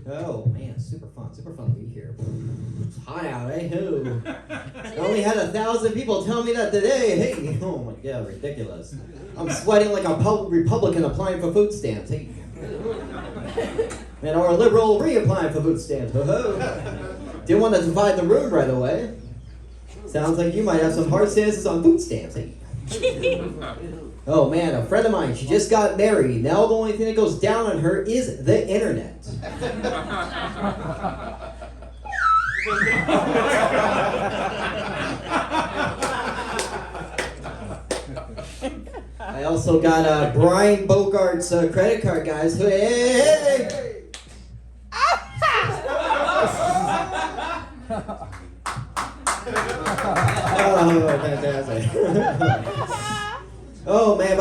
Oh man, super fun to be here. It's hot out, eh? Who? I only had 1,000 people tell me that today. Hey, oh my god, ridiculous. I'm sweating like a Republican applying for food stamps. Hey. And or a liberal reapplying for food stamps. Didn't want to divide the room right away. Sounds like you might have some hard stances on food stamps. Hey. Oh man, a friend of mine, she just got married. Now the only thing that goes down on her is the internet. I also got Brian Bogart's credit card, guys. Hey! Oh, fantastic. Oh man,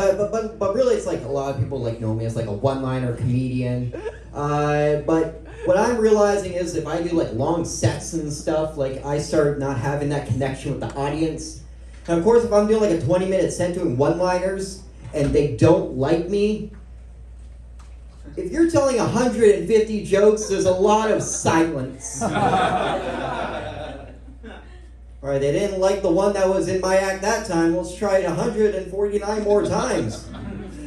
but really, it's like a lot of people like know me as like a one-liner comedian. But what I'm realizing is if I do like long sets and stuff, like I start not having that connection with the audience. And of course, if I'm doing like a 20-minute set doing one-liners and they don't like me, if you're telling 150 jokes, there's a lot of silence. All right, they didn't like the one that was in my act that time. Let's try it 149 more times.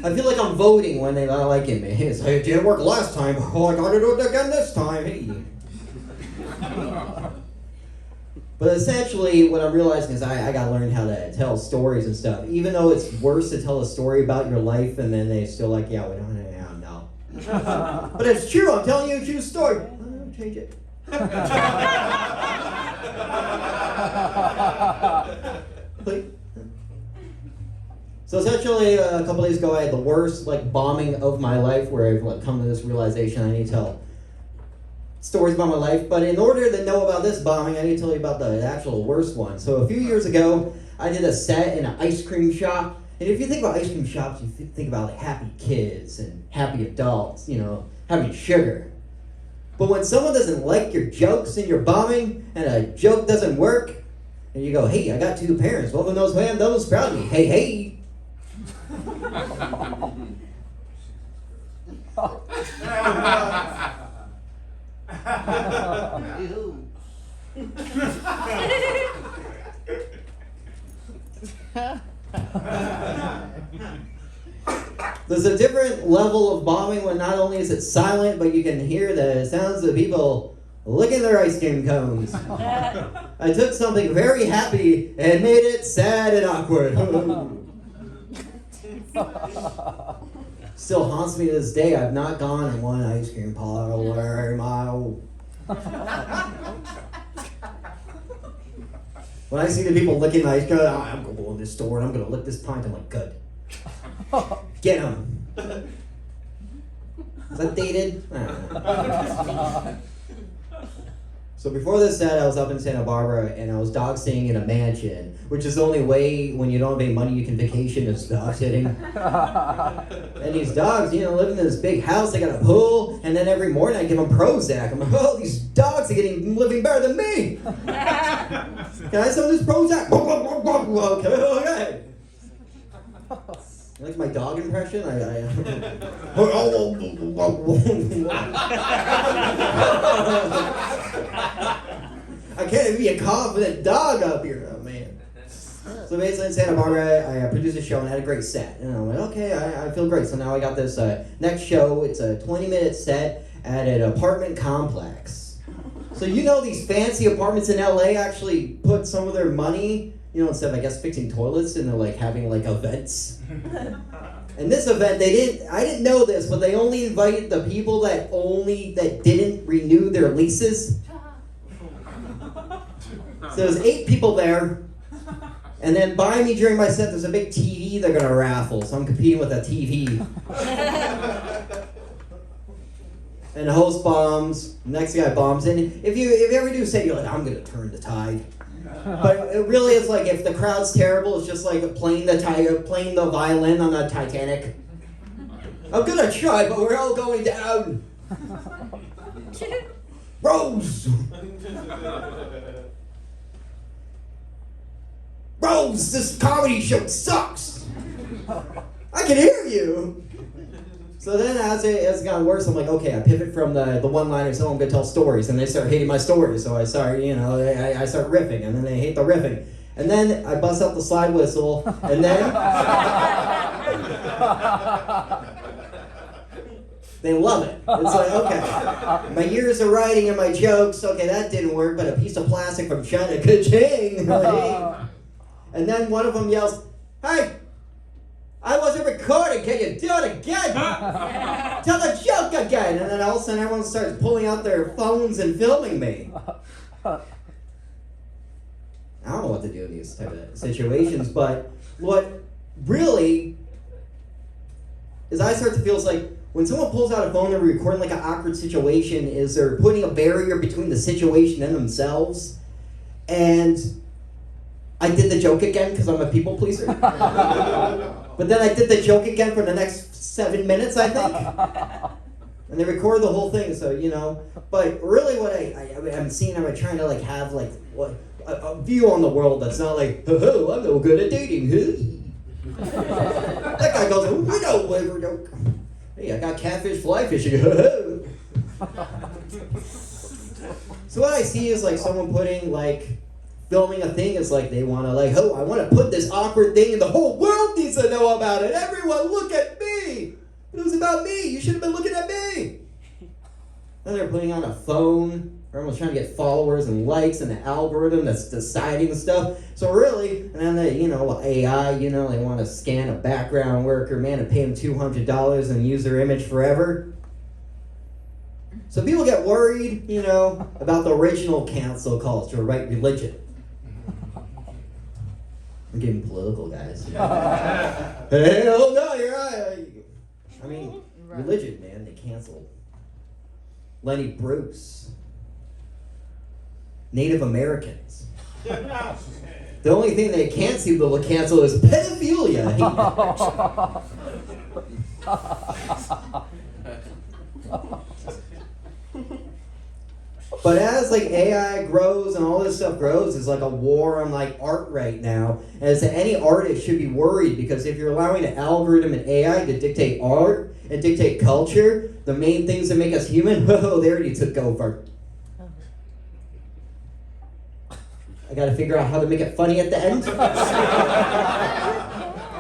I feel like I'm voting when they're not liking me. It's like, it didn't work last time. Oh, I gotta do it again this time. Hey. But essentially, what I'm realizing is I gotta learn how to tell stories and stuff. Even though it's worse to tell a story about your life and then they still like, yeah, we don't know. But it's true, I'm telling you a true story. I'll change it. So essentially, a couple days ago, I had the worst bombing of my life, where I've come to this realization I need to tell stories about my life. But in order to know about this bombing, I need to tell you about the actual worst one. So a few years ago, I did a set in an ice cream shop. And if you think about ice cream shops, you think about happy kids and happy adults, having sugar. But when someone doesn't like your jokes and your bombing, and a joke doesn't work, and you go, hey, I got 2 parents. One of them knows who I am, the other one's proud of me. Hey, hey. There's a different level of bombing when not only is it silent, but you can hear the sounds of people licking their ice cream cones. I took something very happy and made it sad and awkward. Still haunts me to this day. I've not gone in one ice cream parlor in my When I see the people licking the ice cream, I'm going to go in this store and I'm going to lick this pint. I'm like, good. Get him. Is that dated? I don't know. So before this set, I was up in Santa Barbara and I was dog sitting in a mansion, which is the only way when you don't have any money you can vacation is dog sitting. And these dogs, live in this big house, they got a pool, and then every morning I give them Prozac. I'm like, oh, these dogs are living better than me. Can I have some of this Prozac? Okay. You like my dog impression? I can't even be a confident dog up here, oh man. So basically in Santa Barbara, I produced a show and had a great set. And I went, okay, I feel great. So now I got this next show. It's a 20-minute set at an apartment complex. So these fancy apartments in LA actually put some of their money, instead of, I guess, fixing toilets, and they're having events. And this event, I didn't know this, but they only invited the people that didn't renew their leases. So there's 8 people there, and then behind me during my set, there's a big TV they're gonna raffle, so I'm competing with a TV. And the host bombs, the next guy bombs, and if you ever do say, you're like, I'm gonna turn the tide. But it really is if the crowd's terrible, it's just playing the violin on the Titanic. I'm gonna try, but we're all going down. Rose! Rose, this comedy show sucks! I can hear you! So then as it's gotten worse, I'm like, okay, I pivot from the one-liners, so I'm going to tell stories, and they start hating my stories, so I start, I start riffing, and then they hate the riffing. And then I bust out the slide whistle, and then they love it. It's like, okay, my years of writing and my jokes, okay, that didn't work, but a piece of plastic from China, ka-ching! And then one of them yells, hey! I wasn't recording, can you do it again? Tell the joke again! And then all of a sudden everyone starts pulling out their phones and filming me. I don't know what to do in these type of situations, but what really is I start to feel is like when someone pulls out a phone and recording like an awkward situation is they're putting a barrier between the situation and themselves. And I did the joke again because I'm a people pleaser. But then I did the joke again for the next 7 minutes, I think. And they record the whole thing, so, But really what I'm seeing, I'm trying to like have like a view on the world that's not like, ho, I'm no good at dating. That guy goes, we don't. Hey, I got catfish, fly fishing. So what I see is like someone putting like, filming a thing is like they want to like, I want to put this awkward thing and the whole world needs to know about it. Everyone look at me. It was about me. You should have been looking at me. Then they're putting on a phone. Everyone's trying to get followers and likes and the algorithm that's deciding stuff. So really, and then they, AI, they want to scan a background worker, man, and pay him $200 and use their image forever. So people get worried, about the original cancel culture, right? Religion. I'm getting political, guys. Hey, hold on, you're right. I mean, religion, man, they canceled Lenny Bruce. Native Americans. The only thing they can't seem to cancel is pedophilia. But as like AI grows and all this stuff grows, there's like a war on like art right now. And as any artist should be worried because if you're allowing the algorithm and AI to dictate art and dictate culture, the main things that make us human, they already took over. I gotta figure out how to make it funny at the end.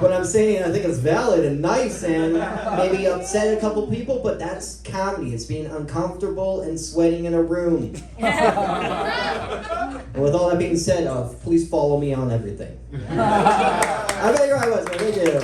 But I'm saying I think it's valid and nice and maybe upset a couple people, but that's comedy. It's being uncomfortable and sweating in a room. And with all that being said, please follow me on everything. I'm Uriah Wesman. Thank you.